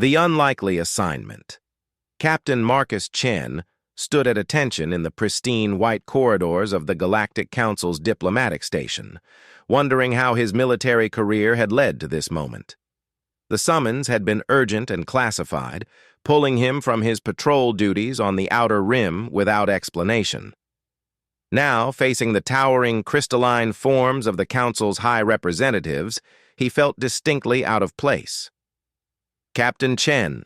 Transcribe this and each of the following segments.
The unlikely assignment. Captain Marcus Chen stood at attention in the pristine white corridors of the Galactic Council's diplomatic station, wondering how his military career had led to this moment. The summons had been urgent and classified, pulling him from his patrol duties on the Outer Rim without explanation. Now, facing the towering crystalline forms of the Council's high representatives, he felt distinctly out of place. Captain Chen.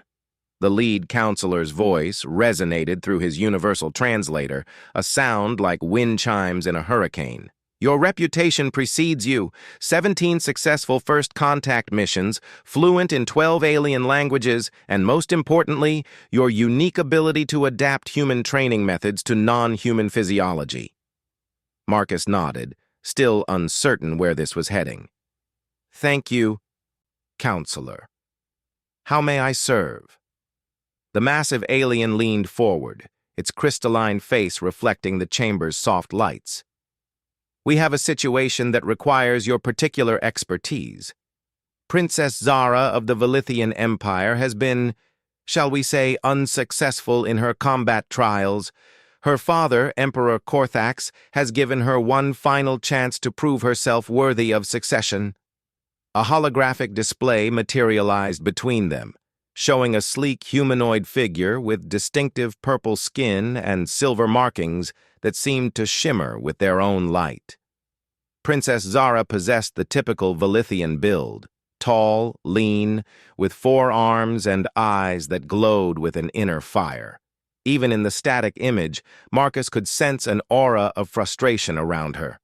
The lead counselor's voice resonated through his universal translator, a sound like wind chimes in a hurricane. Your reputation precedes you. 17 successful first contact missions, fluent in 12 alien languages, and most importantly, your unique ability to adapt human training methods to non-human physiology. Marcus nodded, still uncertain where this was heading. Thank you, counselor. How may I serve? The massive alien leaned forward, its crystalline face reflecting the chamber's soft lights. We have a situation that requires your particular expertise. Princess Zara of the Velithian Empire has been, shall we say, unsuccessful in her combat trials. Her father, Emperor Korthax, has given her one final chance to prove herself worthy of succession. A holographic display materialized between them, showing a sleek humanoid figure with distinctive purple skin and silver markings that seemed to shimmer with their own light. Princess Zara possessed the typical Velithian build, tall, lean, with 4 arms and eyes that glowed with an inner fire. Even in the static image, Marcus could sense an aura of frustration around her.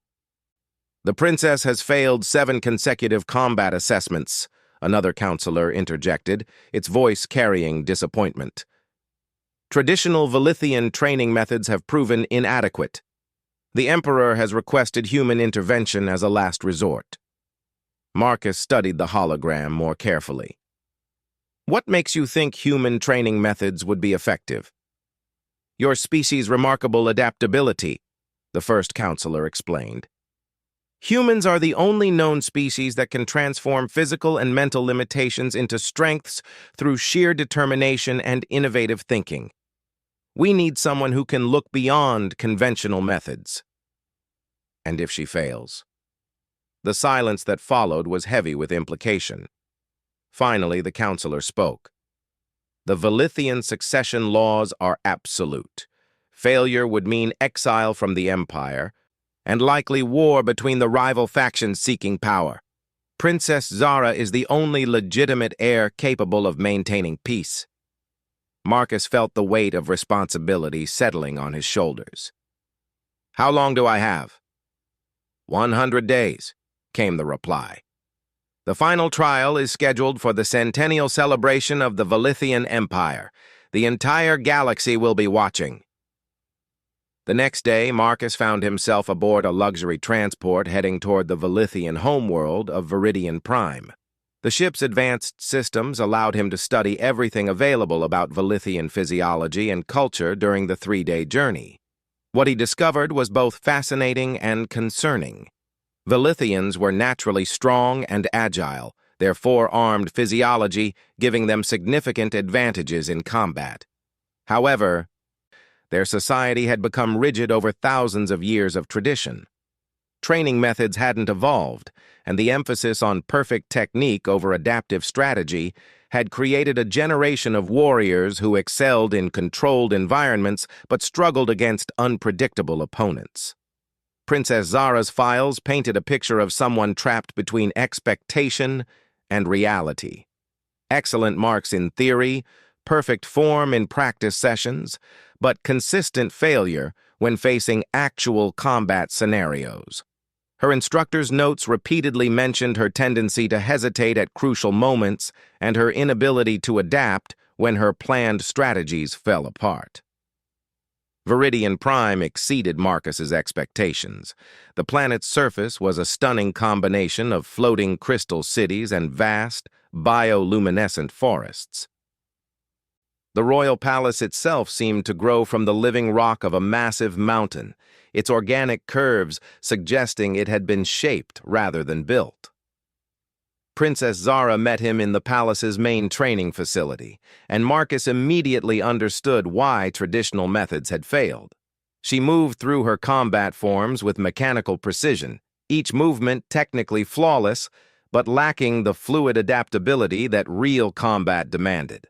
The princess has failed 7 consecutive combat assessments, another counselor interjected, its voice carrying disappointment. Traditional Velithian training methods have proven inadequate. The Emperor has requested human intervention as a last resort. Marcus studied the hologram more carefully. What makes you think human training methods would be effective? Your species' remarkable adaptability, the first counselor explained. Humans are the only known species that can transform physical and mental limitations into strengths through sheer determination and innovative thinking. We need someone who can look beyond conventional methods. And if she fails? The silence that followed was heavy with implication. Finally, the counselor spoke. The Velithian succession laws are absolute. Failure would mean exile from the Empire, and likely war between the rival factions seeking power. Princess Zara is the only legitimate heir capable of maintaining peace. Marcus felt the weight of responsibility settling on his shoulders. How long do I have? 100 days, came the reply. The final trial is scheduled for the centennial celebration of the Velithian Empire. The entire galaxy will be watching. The next day, Marcus found himself aboard a luxury transport heading toward the Velithian homeworld of Viridian Prime. The ship's advanced systems allowed him to study everything available about Velithian physiology and culture during the 3-day journey. What he discovered was both fascinating and concerning. Velithians were naturally strong and agile, their 4-armed physiology giving them significant advantages in combat. However, their society had become rigid over thousands of years of tradition. Training methods hadn't evolved, and the emphasis on perfect technique over adaptive strategy had created a generation of warriors who excelled in controlled environments but struggled against unpredictable opponents. Princess Zara's files painted a picture of someone trapped between expectation and reality. Excellent marks in theory, perfect form in practice sessions, but consistent failure when facing actual combat scenarios. Her instructor's notes repeatedly mentioned her tendency to hesitate at crucial moments and her inability to adapt when her planned strategies fell apart. Viridian Prime exceeded Marcus's expectations. The planet's surface was a stunning combination of floating crystal cities and vast, bioluminescent forests. The royal palace itself seemed to grow from the living rock of a massive mountain, its organic curves suggesting it had been shaped rather than built. Princess Zara met him in the palace's main training facility, and Marcus immediately understood why traditional methods had failed. She moved through her combat forms with mechanical precision, each movement technically flawless, but lacking the fluid adaptability that real combat demanded.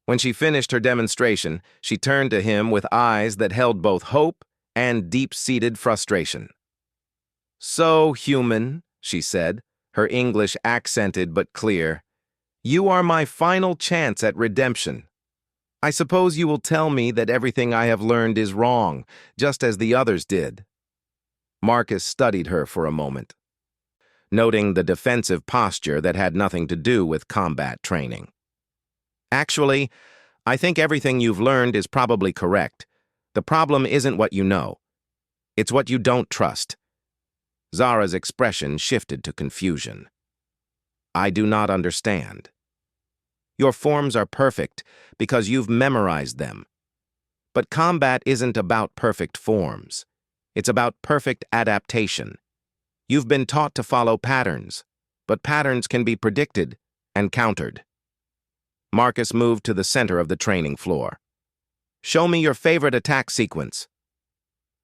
When she finished her demonstration, she turned to him with eyes that held both hope and deep-seated frustration. "So, human," she said, her English accented but clear, "you are my final chance at redemption. I suppose you will tell me that everything I have learned is wrong, just as the others did." Marcus studied her for a moment, noting the defensive posture that had nothing to do with combat training. "Actually, I think everything you've learned is probably correct. The problem isn't what you know. It's what you don't trust." Zara's expression shifted to confusion. "I do not understand." "Your forms are perfect because you've memorized them. But combat isn't about perfect forms. It's about perfect adaptation. You've been taught to follow patterns, but patterns can be predicted and countered." Marcus moved to the center of the training floor. "Show me your favorite attack sequence."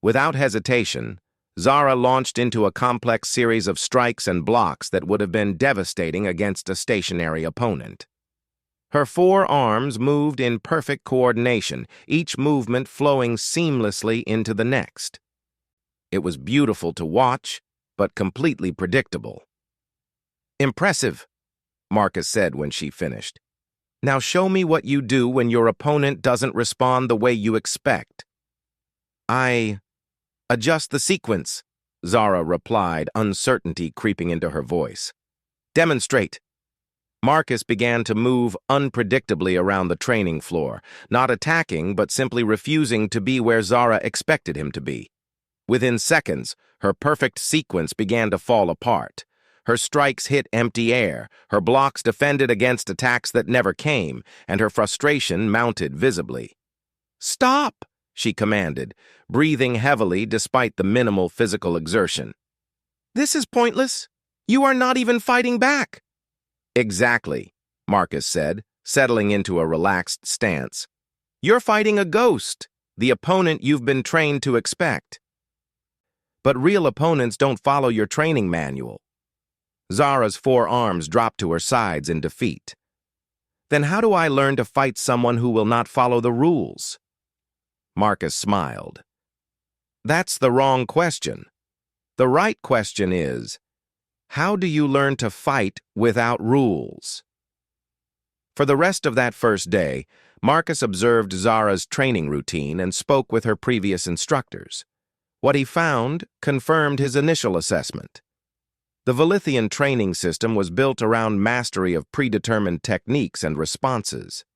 Without hesitation, Zara launched into a complex series of strikes and blocks that would have been devastating against a stationary opponent. Her four arms moved in perfect coordination, each movement flowing seamlessly into the next. It was beautiful to watch, but completely predictable. "Impressive," Marcus said when she finished. "Now show me what you do when your opponent doesn't respond the way you expect." "I adjust the sequence," Zara replied, uncertainty creeping into her voice. "Demonstrate." Marcus began to move unpredictably around the training floor, not attacking but simply refusing to be where Zara expected him to be. Within seconds, her perfect sequence began to fall apart. Her strikes hit empty air, her blocks defended against attacks that never came, and her frustration mounted visibly. "Stop!" she commanded, breathing heavily despite the minimal physical exertion. "This is pointless. You are not even fighting back." "Exactly," Marcus said, settling into a relaxed stance. "You're fighting a ghost, the opponent you've been trained to expect." "But real opponents don't follow your training manual." Zara's four arms dropped to her sides in defeat. "Then how do I learn to fight someone who will not follow the rules?" Marcus smiled. "That's the wrong question. The right question is, how do you learn to fight without rules?" For the rest of that first day, Marcus observed Zara's training routine and spoke with her previous instructors. What he found confirmed his initial assessment. The Velithian training system was built around mastery of predetermined techniques and responses.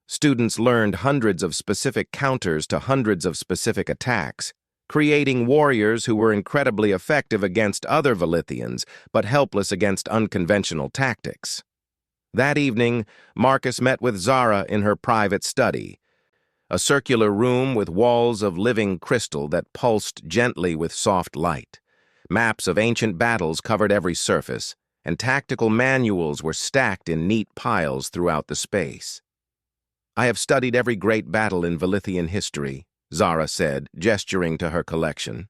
Students learned hundreds of specific counters to hundreds of specific attacks, creating warriors who were incredibly effective against other Velithians, but helpless against unconventional tactics. That evening, Marcus met with Zara in her private study, a circular room with walls of living crystal that pulsed gently with soft light. Maps of ancient battles covered every surface, and tactical manuals were stacked in neat piles throughout the space. "I have studied every great battle in Velithian history," Zara said, gesturing to her collection.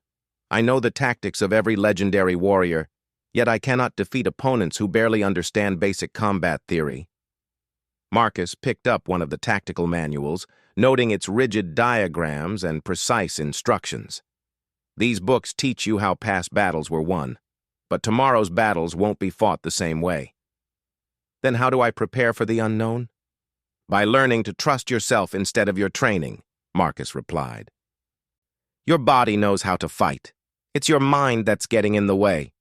"I know the tactics of every legendary warrior, yet I cannot defeat opponents who barely understand basic combat theory." Marcus picked up one of the tactical manuals, noting its rigid diagrams and precise instructions. "These books teach you how past battles were won, but tomorrow's battles won't be fought the same way." "Then how do I prepare for the unknown?" "By learning to trust yourself instead of your training," Marcus replied. "Your body knows how to fight. It's your mind that's getting in the way."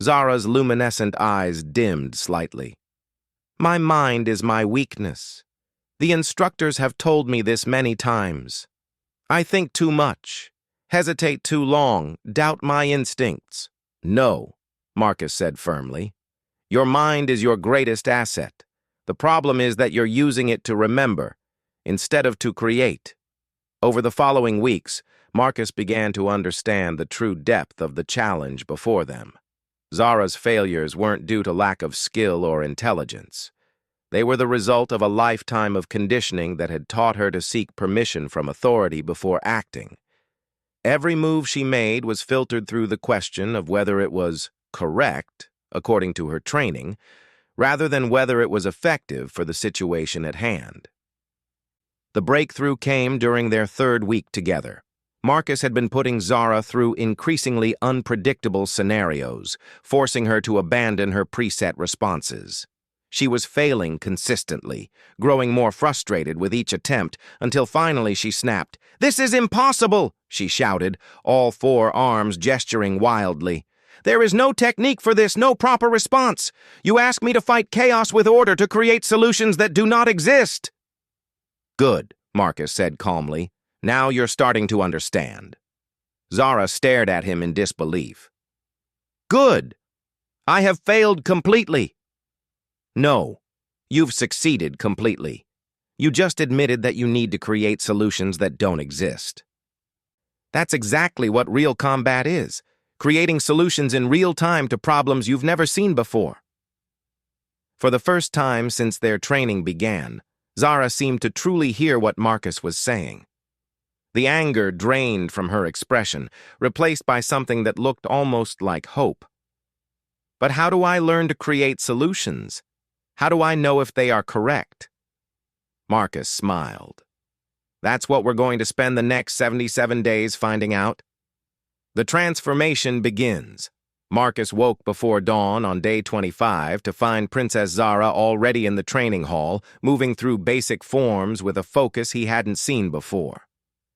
Zara's luminescent eyes dimmed slightly. "My mind is my weakness. The instructors have told me this many times. I think too much, hesitate too long, doubt my instincts." "No," Marcus said firmly. "Your mind is your greatest asset. The problem is that you're using it to remember, instead of to create." Over the following weeks, Marcus began to understand the true depth of the challenge before them. Zara's failures weren't due to lack of skill or intelligence. They were the result of a lifetime of conditioning that had taught her to seek permission from authority before acting. Every move she made was filtered through the question of whether it was correct, according to her training, rather than whether it was effective for the situation at hand. The breakthrough came during their third week together. Marcus had been putting Zara through increasingly unpredictable scenarios, forcing her to abandon her preset responses. She was failing consistently, growing more frustrated with each attempt, until finally she snapped. "This is impossible!" she shouted, all four arms gesturing wildly. "There is no technique for this, no proper response. You ask me to fight chaos with order to create solutions that do not exist." "Good," Marcus said calmly. "Now you're starting to understand." Zara stared at him in disbelief. "Good! I have failed completely." "No, you've succeeded completely. You just admitted that you need to create solutions that don't exist." "That's exactly what real combat is, creating solutions in real time to problems you've never seen before." For the first time since their training began, Zara seemed to truly hear what Marcus was saying. The anger drained from her expression, replaced by something that looked almost like hope. "But how do I learn to create solutions? How do I know if they are correct?" Marcus smiled. "That's what we're going to spend the next 77 days finding out." The transformation begins. Marcus woke before dawn on day 25 to find Princess Zara already in the training hall, moving through basic forms with a focus he hadn't seen before.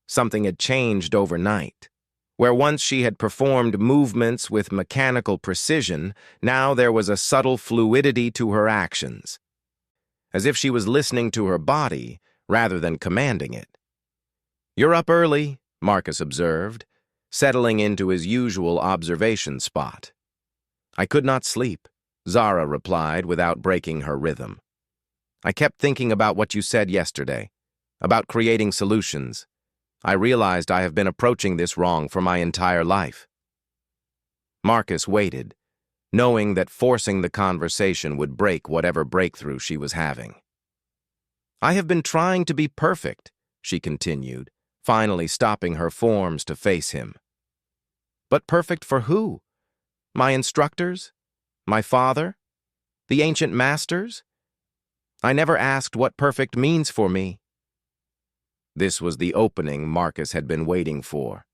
Something had changed overnight. Where once she had performed movements with mechanical precision, now there was a subtle fluidity to her actions, as if she was listening to her body rather than commanding it. "You're up early," Marcus observed, settling into his usual observation spot. "I could not sleep," Zara replied without breaking her rhythm. "I kept thinking about what you said yesterday, about creating solutions. I realized I have been approaching this wrong for my entire life." Marcus waited, knowing that forcing the conversation would break whatever breakthrough she was having. "I have been trying to be perfect," she continued, finally stopping her forms to face him. "But perfect for who? My instructors? My father? The ancient masters? I never asked what perfect means for me." This was the opening Marcus had been waiting for.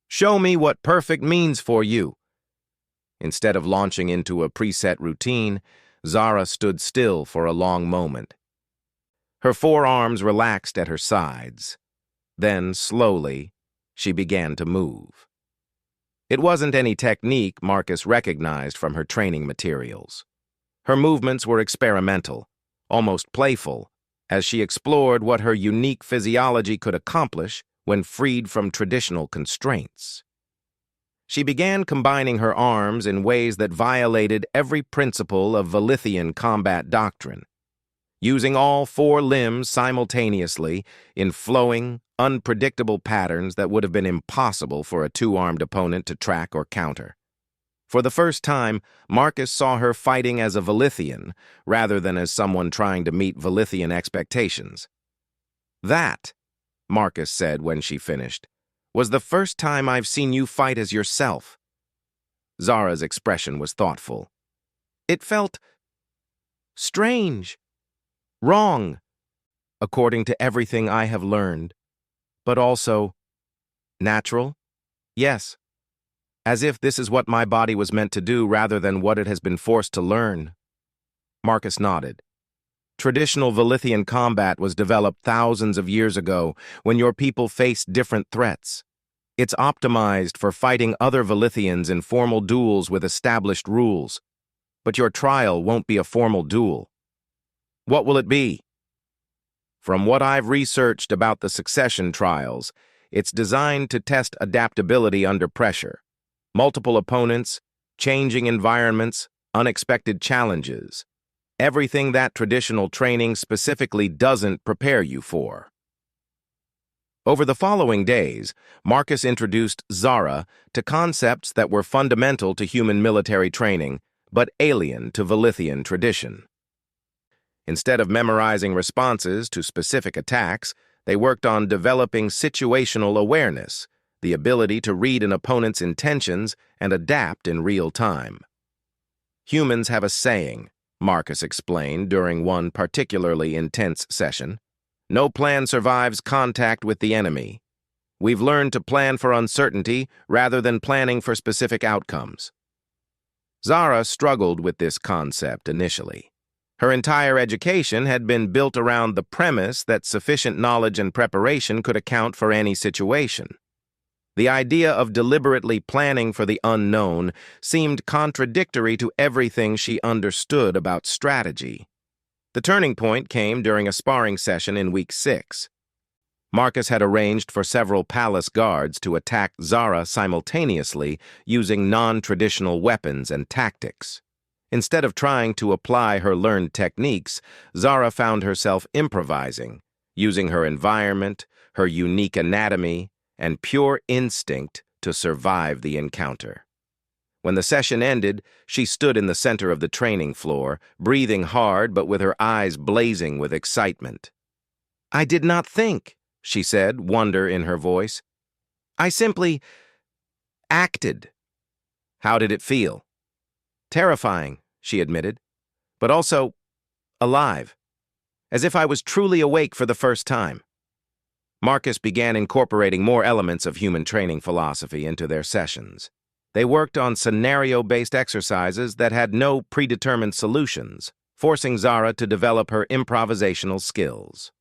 "Show me what perfect means for you." Instead of launching into a preset routine, Zara stood still for a long moment. Her forearms relaxed at her sides. Then, slowly, she began to move. It wasn't any technique Marcus recognized from her training materials. Her movements were experimental, almost playful, as she explored what her unique physiology could accomplish when freed from traditional constraints. She began combining her arms in ways that violated every principle of Velithian combat doctrine, using all four limbs simultaneously in flowing, unpredictable patterns that would have been impossible for a two-armed opponent to track or counter. For the first time, Marcus saw her fighting as a Velithian, rather than as someone trying to meet Velithian expectations. "That," Marcus said when she finished, "was the first time I've seen you fight as yourself." Zara's expression was thoughtful. "It felt strange, wrong, according to everything I have learned, but also natural, yes. As if this is what my body was meant to do rather than what it has been forced to learn." Marcus nodded. "Traditional Velithian combat was developed thousands of years ago when your people faced different threats. It's optimized for fighting other Velithians in formal duels with established rules. But your trial won't be a formal duel." "What will it be?" "From what I've researched about the succession trials, it's designed to test adaptability under pressure. Multiple opponents, changing environments, unexpected challenges. Everything that traditional training specifically doesn't prepare you for." Over the following days, Marcus introduced Zara to concepts that were fundamental to human military training, but alien to Velithian tradition. Instead of memorizing responses to specific attacks, they worked on developing situational awareness, the ability to read an opponent's intentions and adapt in real time. Humans have a saying, Marcus explained during one particularly intense session. No plan survives contact with the enemy. We've learned to plan for uncertainty rather than planning for specific outcomes. Zara struggled with this concept initially. Her entire education had been built around the premise that sufficient knowledge and preparation could account for any situation. The idea of deliberately planning for the unknown seemed contradictory to everything she understood about strategy. The turning point came during a sparring session in week 6. Marcus had arranged for several palace guards to attack Zara simultaneously using non-traditional weapons and tactics. Instead of trying to apply her learned techniques, Zara found herself improvising, using her environment, her unique anatomy, and pure instinct to survive the encounter. When the session ended, she stood in the center of the training floor, breathing hard but with her eyes blazing with excitement. "I did not think," she said, wonder in her voice. "I simply acted." "How did it feel?" "Terrifying," she admitted, "but also alive, as if I was truly awake for the first time." Marcus began incorporating more elements of human training philosophy into their sessions. They worked on scenario-based exercises that had no predetermined solutions, forcing Zara to develop her improvisational skills.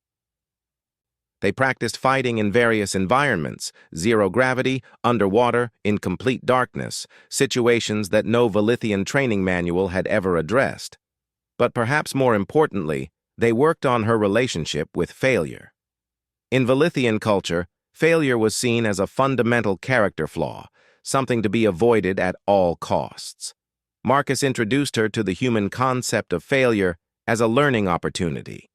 They practiced fighting in various environments, zero gravity, underwater, in complete darkness, situations that no Velithian training manual had ever addressed. But perhaps more importantly, they worked on her relationship with failure. In Velithian culture, failure was seen as a fundamental character flaw, something to be avoided at all costs. Marcus introduced her to the human concept of failure as a learning opportunity.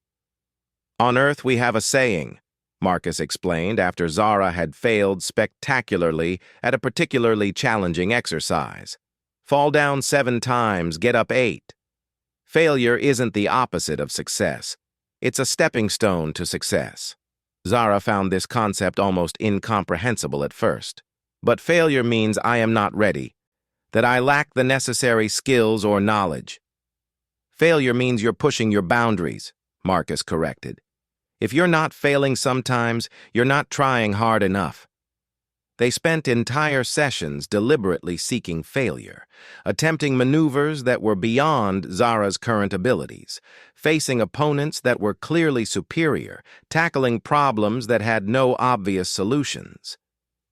"On Earth we have a saying," Marcus explained after Zara had failed spectacularly at a particularly challenging exercise. "Fall down 7 times, get up 8. Failure isn't the opposite of success. It's a stepping stone to success." Zara found this concept almost incomprehensible at first. "But failure means I am not ready, that I lack the necessary skills or knowledge." "Failure means you're pushing your boundaries," Marcus corrected. "If you're not failing sometimes, you're not trying hard enough." They spent entire sessions deliberately seeking failure, attempting maneuvers that were beyond Zara's current abilities, facing opponents that were clearly superior, tackling problems that had no obvious solutions.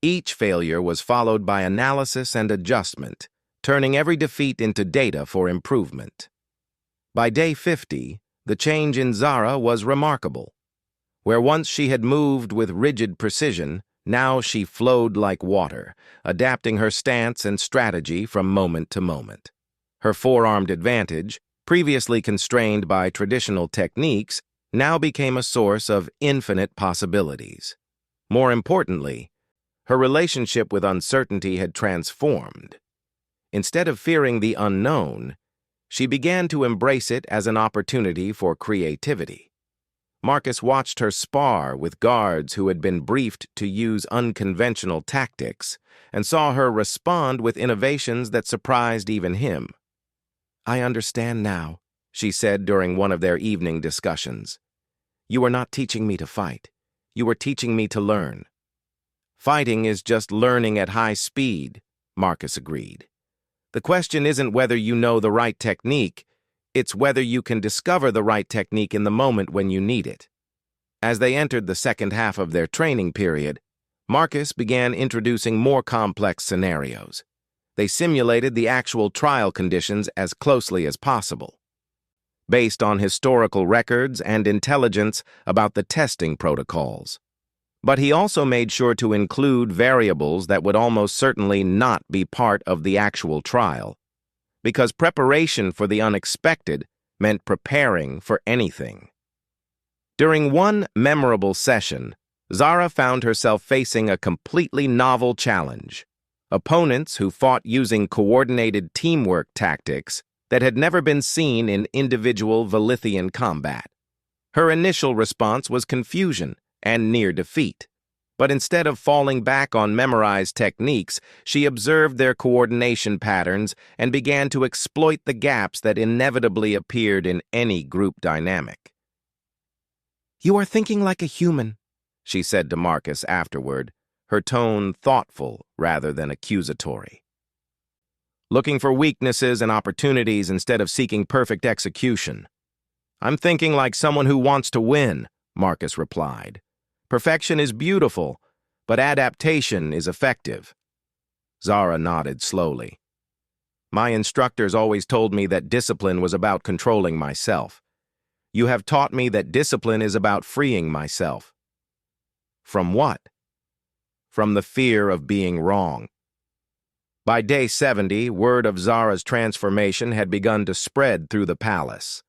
Each failure was followed by analysis and adjustment, turning every defeat into data for improvement. By day 50, the change in Zara was remarkable. Where once she had moved with rigid precision, now she flowed like water, adapting her stance and strategy from moment to moment. Her four-armed advantage, previously constrained by traditional techniques, now became a source of infinite possibilities. More importantly, her relationship with uncertainty had transformed. Instead of fearing the unknown, she began to embrace it as an opportunity for creativity. Marcus watched her spar with guards who had been briefed to use unconventional tactics and saw her respond with innovations that surprised even him. "I understand now," she said during one of their evening discussions. "You are not teaching me to fight. You are teaching me to learn." "Fighting is just learning at high speed," Marcus agreed. "The question isn't whether you know the right technique, it's whether you can discover the right technique in the moment when you need it." As they entered the second half of their training period, Marcus began introducing more complex scenarios. They simulated the actual trial conditions as closely as possible, based on historical records and intelligence about the testing protocols. But he also made sure to include variables that would almost certainly not be part of the actual trial, because preparation for the unexpected meant preparing for anything. During one memorable session, Zara found herself facing a completely novel challenge. Opponents who fought using coordinated teamwork tactics that had never been seen in individual Velithian combat. Her initial response was confusion and near defeat. But instead of falling back on memorized techniques, she observed their coordination patterns and began to exploit the gaps that inevitably appeared in any group dynamic. "You are thinking like a human," she said to Marcus afterward, her tone thoughtful rather than accusatory. "Looking for weaknesses and opportunities instead of seeking perfect execution. I'm thinking like someone who wants to win," Marcus replied. "Perfection is beautiful, but adaptation is effective." Zara nodded slowly. "My instructors always told me that discipline was about controlling myself. You have taught me that discipline is about freeing myself." "From what?" "From the fear of being wrong." By day 70, word of Zara's transformation had begun to spread through the palace.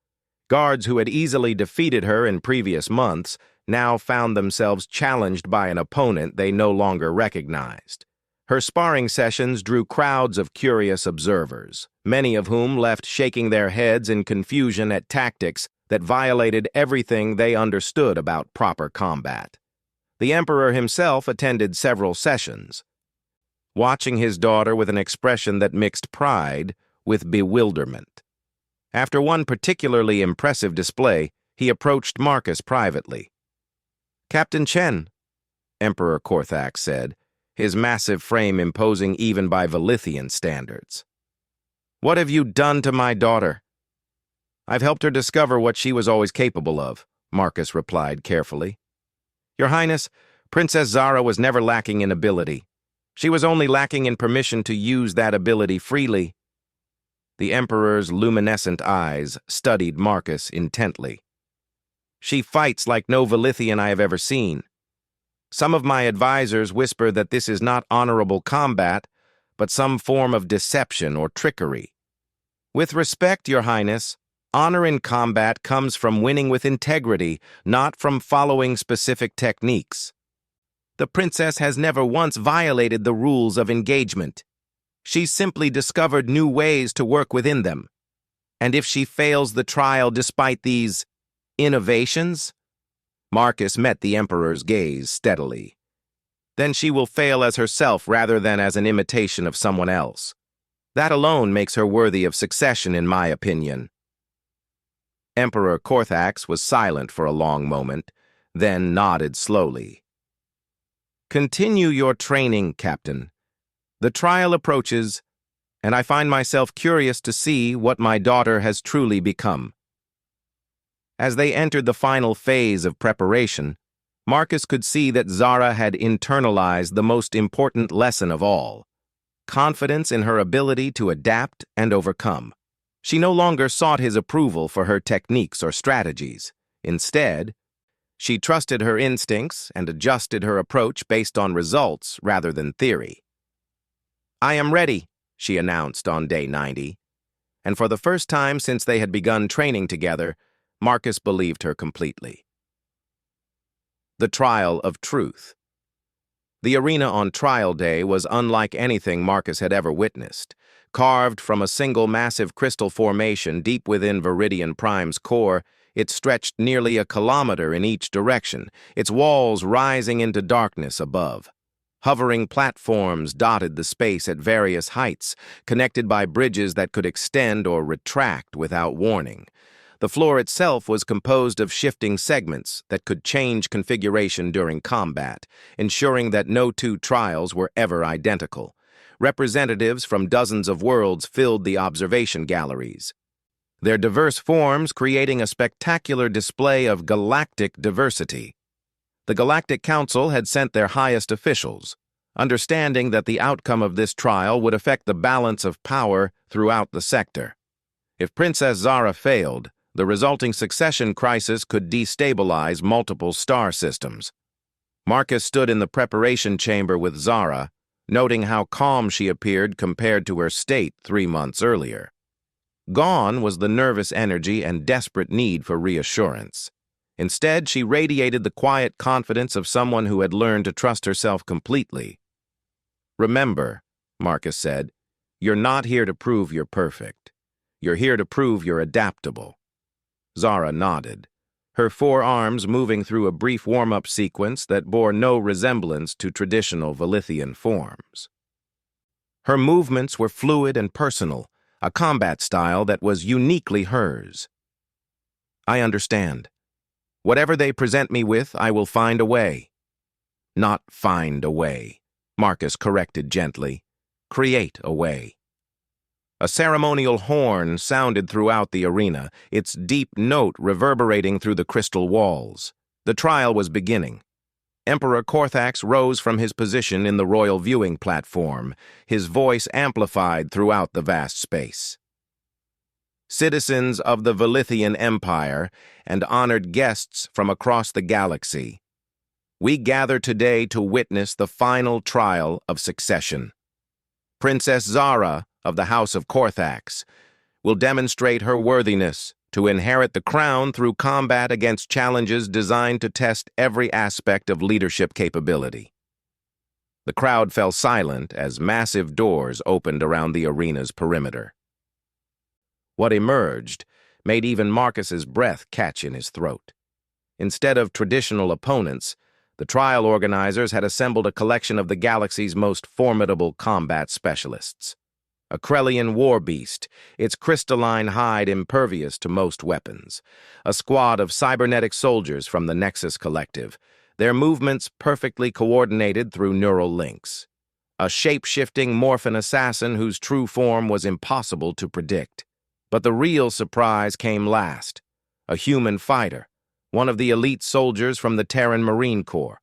Guards who had easily defeated her in previous months now found themselves challenged by an opponent they no longer recognized. Her sparring sessions drew crowds of curious observers, many of whom left shaking their heads in confusion at tactics that violated everything they understood about proper combat. The Emperor himself attended several sessions, watching his daughter with an expression that mixed pride with bewilderment. After one particularly impressive display, he approached Marcus privately. "Captain Chen," Emperor Korthax said, his massive frame imposing even by Velithian standards. "What have you done to my daughter?" "I've helped her discover what she was always capable of," Marcus replied carefully. "Your Highness, Princess Zara was never lacking in ability. She was only lacking in permission to use that ability freely." The Emperor's luminescent eyes studied Marcus intently. "She fights like no Velithian I have ever seen. Some of my advisors whisper that this is not honorable combat, but some form of deception or trickery. With respect, Your Highness, honor in combat comes from winning with integrity, not from following specific techniques. The princess has never once violated the rules of engagement. She's simply discovered new ways to work within them. And if she fails the trial despite these innovations," Marcus met the Emperor's gaze steadily, "then she will fail as herself rather than as an imitation of someone else. That alone makes her worthy of succession, in my opinion." Emperor Korthax was silent for a long moment, then nodded slowly. "Continue your training, Captain. The trial approaches, and I find myself curious to see what my daughter has truly become." As they entered the final phase of preparation, Marcus could see that Zara had internalized the most important lesson of all: confidence in her ability to adapt and overcome. She no longer sought his approval for her techniques or strategies. Instead, she trusted her instincts and adjusted her approach based on results rather than theory. "I am ready," she announced on day 90. And for the first time since they had begun training together, Marcus believed her completely. The Trial of Truth. The arena on trial day was unlike anything Marcus had ever witnessed. Carved from a single massive crystal formation deep within Viridian Prime's core, it stretched nearly a kilometer in each direction, its walls rising into darkness above. Hovering platforms dotted the space at various heights, connected by bridges that could extend or retract without warning. The floor itself was composed of shifting segments that could change configuration during combat, ensuring that no two trials were ever identical. Representatives from dozens of worlds filled the observation galleries, their diverse forms creating a spectacular display of galactic diversity. The Galactic Council had sent their highest officials, understanding that the outcome of this trial would affect the balance of power throughout the sector. If Princess Zara failed, the resulting succession crisis could destabilize multiple star systems. Marcus stood in the preparation chamber with Zara, noting how calm she appeared compared to her state 3 months earlier. Gone was the nervous energy and desperate need for reassurance. Instead, she radiated the quiet confidence of someone who had learned to trust herself completely. "Remember," Marcus said, "you're not here to prove you're perfect. You're here to prove you're adaptable." Zara nodded, her forearms moving through a brief warm-up sequence that bore no resemblance to traditional Velithian forms. Her movements were fluid and personal, a combat style that was uniquely hers. "I understand. Whatever they present me with, I will find a way." "Not find a way," Marcus corrected gently. "Create a way." A ceremonial horn sounded throughout the arena, its deep note reverberating through the crystal walls. The trial was beginning. Emperor Korthax rose from his position in the royal viewing platform, his voice amplified throughout the vast space. "Citizens of the Velithian Empire and honored guests from across the galaxy, we gather today to witness the final trial of succession. Princess Zara of the House of Korthax will demonstrate her worthiness to inherit the crown through combat against challenges designed to test every aspect of leadership capability." The crowd fell silent as massive doors opened around the arena's perimeter. What emerged made even Marcus's breath catch in his throat. Instead of traditional opponents, the trial organizers had assembled a collection of the galaxy's most formidable combat specialists. A Krellian war beast, its crystalline hide impervious to most weapons. A squad of cybernetic soldiers from the Nexus Collective, their movements perfectly coordinated through neural links. A shape-shifting Morphin assassin whose true form was impossible to predict. But the real surprise came last. A human fighter, one of the elite soldiers from the Terran Marine Corps.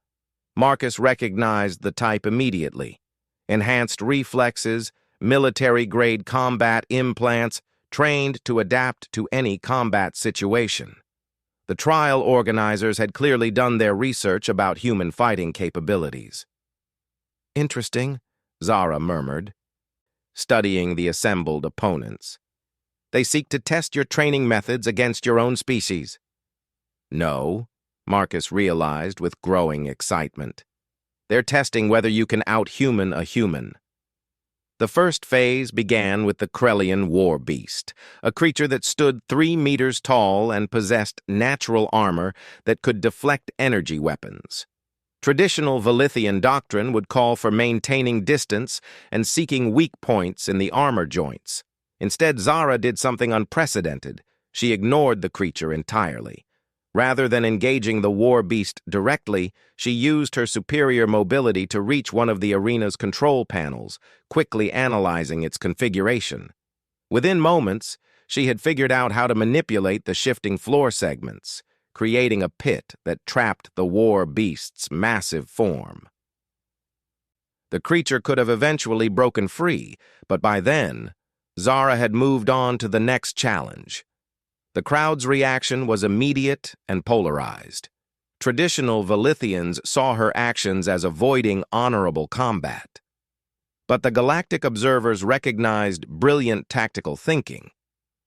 Marcus recognized the type immediately. Enhanced reflexes, military-grade combat implants, trained to adapt to any combat situation. The trial organizers had clearly done their research about human fighting capabilities. "Interesting," Zara murmured, studying the assembled opponents. "They seek to test your training methods against your own species." "No," Marcus realized with growing excitement. "They're testing whether you can out-human a human." The first phase began with the Krellian war beast, a creature that stood 3 meters tall and possessed natural armor that could deflect energy weapons. Traditional Velithian doctrine would call for maintaining distance and seeking weak points in the armor joints. Instead, Zara did something unprecedented. She ignored the creature entirely. Rather than engaging the war beast directly, she used her superior mobility to reach one of the arena's control panels, quickly analyzing its configuration. Within moments, she had figured out how to manipulate the shifting floor segments, creating a pit that trapped the war beast's massive form. The creature could have eventually broken free, but by then, Zara had moved on to the next challenge. The crowd's reaction was immediate and polarized. Traditional Velithians saw her actions as avoiding honorable combat. But the galactic observers recognized brilliant tactical thinking.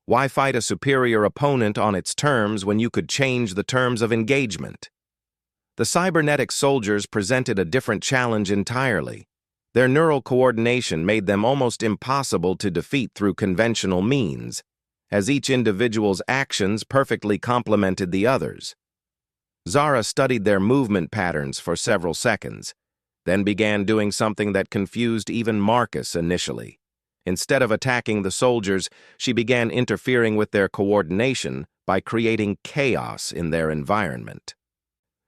Why fight a superior opponent on its terms when you could change the terms of engagement? The cybernetic soldiers presented a different challenge entirely. Their neural coordination made them almost impossible to defeat through conventional means, as each individual's actions perfectly complemented the others. Zara studied their movement patterns for several seconds, then began doing something that confused even Marcus initially. Instead of attacking the soldiers, she began interfering with their coordination by creating chaos in their environment.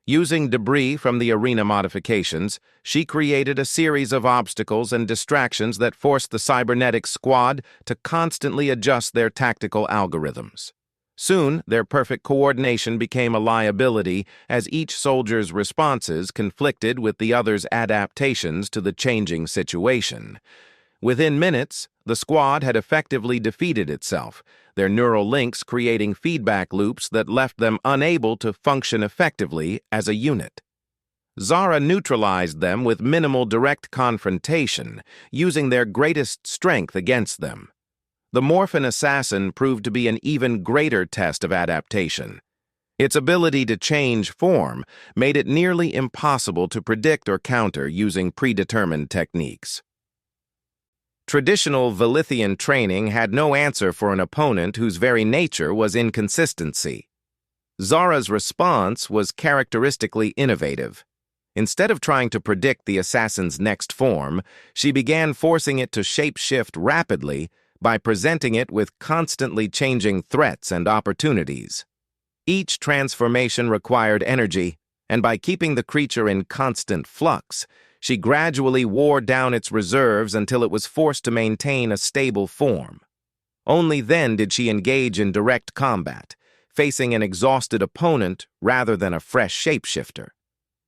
Using debris from the arena modifications, she created a series of obstacles and distractions that forced the cybernetic squad to constantly adjust their tactical algorithms. Soon, their perfect coordination became a liability as each soldier's responses conflicted with the other's adaptations to the changing situation. Within minutes, the squad had effectively defeated itself, their neural links creating feedback loops that left them unable to function effectively as a unit. Zara neutralized them with minimal direct confrontation, using their greatest strength against them. The Morphin assassin proved to be an even greater test of adaptation. Its ability to change form made it nearly impossible to predict or counter using predetermined techniques. Traditional Velithian training had no answer for an opponent whose very nature was inconsistency. Zara's response was characteristically innovative. Instead of trying to predict the assassin's next form, she began forcing it to shape-shift rapidly by presenting it with constantly changing threats and opportunities. Each transformation required energy, and by keeping the creature in constant flux, she gradually wore down its reserves until it was forced to maintain a stable form. Only then did she engage in direct combat, facing an exhausted opponent rather than a fresh shapeshifter.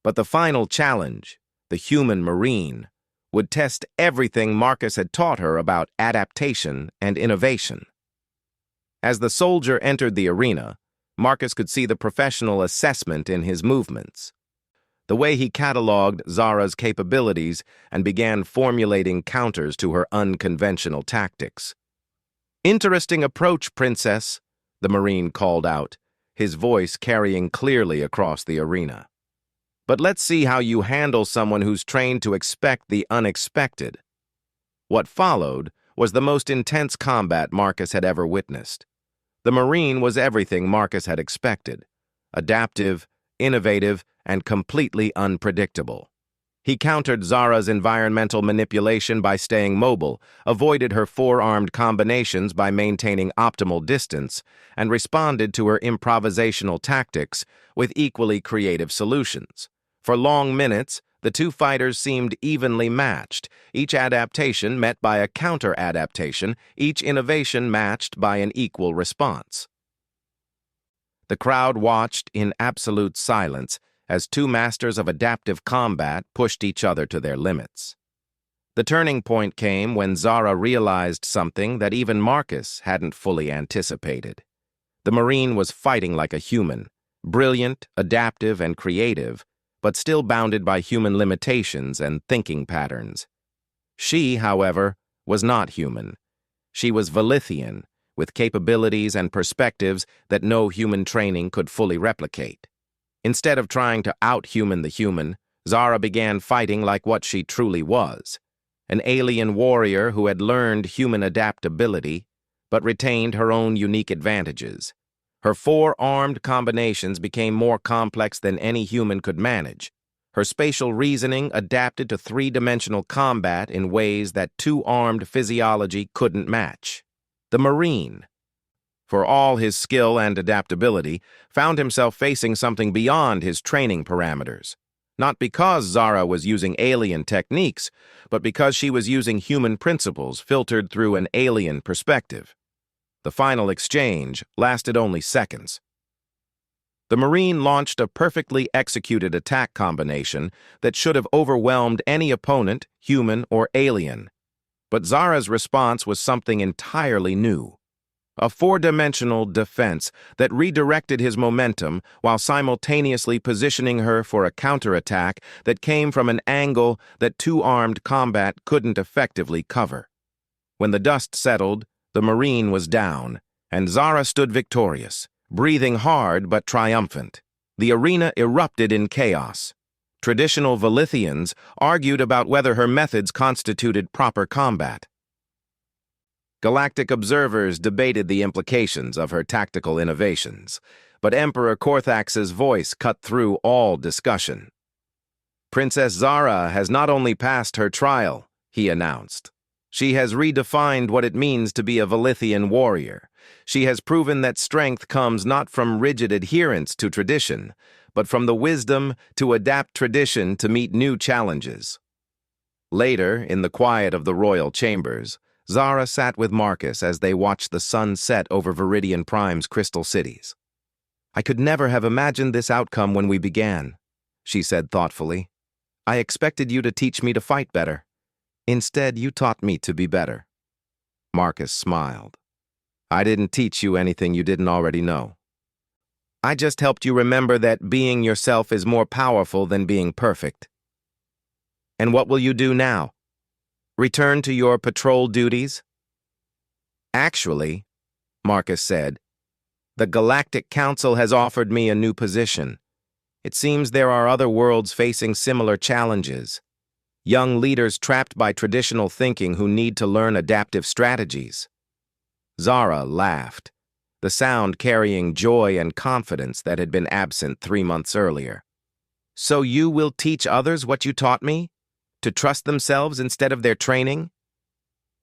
But the final challenge, the human marine, would test everything Marcus had taught her about adaptation and innovation. As the soldier entered the arena, Marcus could see the professional assessment in his movements. The way he cataloged Zara's capabilities and began formulating counters to her unconventional tactics. "Interesting approach, Princess," the Marine called out, his voice carrying clearly across the arena. "But let's see how you handle someone who's trained to expect the unexpected." What followed was the most intense combat Marcus had ever witnessed. The Marine was everything Marcus had expected: adaptive, innovative, and completely unpredictable. He countered Zara's environmental manipulation by staying mobile, avoided her four-armed combinations by maintaining optimal distance, and responded to her improvisational tactics with equally creative solutions. For long minutes, the two fighters seemed evenly matched, each adaptation met by a counter-adaptation, each innovation matched by an equal response. The crowd watched in absolute silence as two masters of adaptive combat pushed each other to their limits. The turning point came when Zara realized something that even Marcus hadn't fully anticipated. The Marine was fighting like a human, brilliant, adaptive, and creative, but still bounded by human limitations and thinking patterns. She, however, was not human. She was Velithian, with capabilities and perspectives that no human training could fully replicate. Instead of trying to out-human the human, Zara began fighting like what she truly was: an alien warrior who had learned human adaptability, but retained her own unique advantages. Her four-armed combinations became more complex than any human could manage. Her spatial reasoning adapted to three-dimensional combat in ways that two-armed physiology couldn't match. The Marine, for all his skill and adaptability, found himself facing something beyond his training parameters. Not because Zara was using alien techniques, but because she was using human principles filtered through an alien perspective. The final exchange lasted only seconds. The Marine launched a perfectly executed attack combination that should have overwhelmed any opponent, human or alien. But Zara's response was something entirely new: a four-dimensional defense that redirected his momentum while simultaneously positioning her for a counterattack that came from an angle that two-armed combat couldn't effectively cover. When the dust settled, the Marine was down, and Zara stood victorious, breathing hard but triumphant. The arena erupted in chaos. Traditional Velithians argued about whether her methods constituted proper combat. Galactic observers debated the implications of her tactical innovations, but Emperor Korthax's voice cut through all discussion. "Princess Zara has not only passed her trial," he announced. "She has redefined what it means to be a Velithian warrior. She has proven that strength comes not from rigid adherence to tradition, but from the wisdom to adapt tradition to meet new challenges." Later, in the quiet of the royal chambers, Zara sat with Marcus as they watched the sun set over Viridian Prime's crystal cities. "I could never have imagined this outcome when we began," she said thoughtfully. "I expected you to teach me to fight better. Instead, you taught me to be better." Marcus smiled. "I didn't teach you anything you didn't already know. I just helped you remember that being yourself is more powerful than being perfect." "And what will you do now? Return to your patrol duties?" "Actually," Marcus said, The Galactic Council has offered me a new position. It seems there are other worlds facing similar challenges. Young leaders trapped by traditional thinking who need to learn adaptive strategies. Zara laughed, the sound carrying joy and confidence that had been absent 3 months earlier. So you will teach others what you taught me? To trust themselves instead of their training?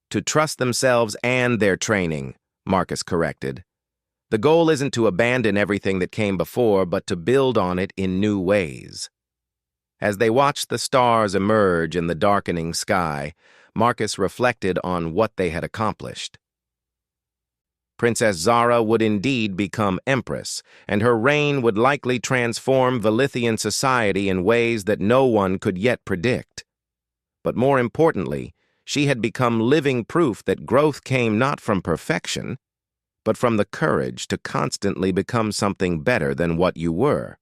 To trust themselves and their training, Marcus corrected. The goal isn't to abandon everything that came before, but to build on it in new ways. As they watched the stars emerge in the darkening sky, Marcus reflected on what they had accomplished. Princess Zara would indeed become empress, and her reign would likely transform Velithian society in ways that no one could yet predict. But more importantly, she had become living proof that growth came not from perfection, but from the courage to constantly become something better than what you were.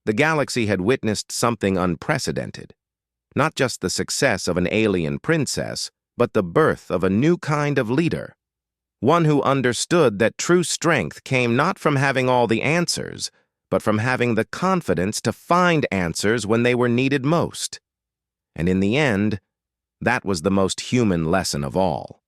The galaxy had witnessed something unprecedented. Not just the success of an alien princess, but the birth of a new kind of leader. One who understood that true strength came not from having all the answers, but from having the confidence to find answers when they were needed most. And in the end, that was the most human lesson of all.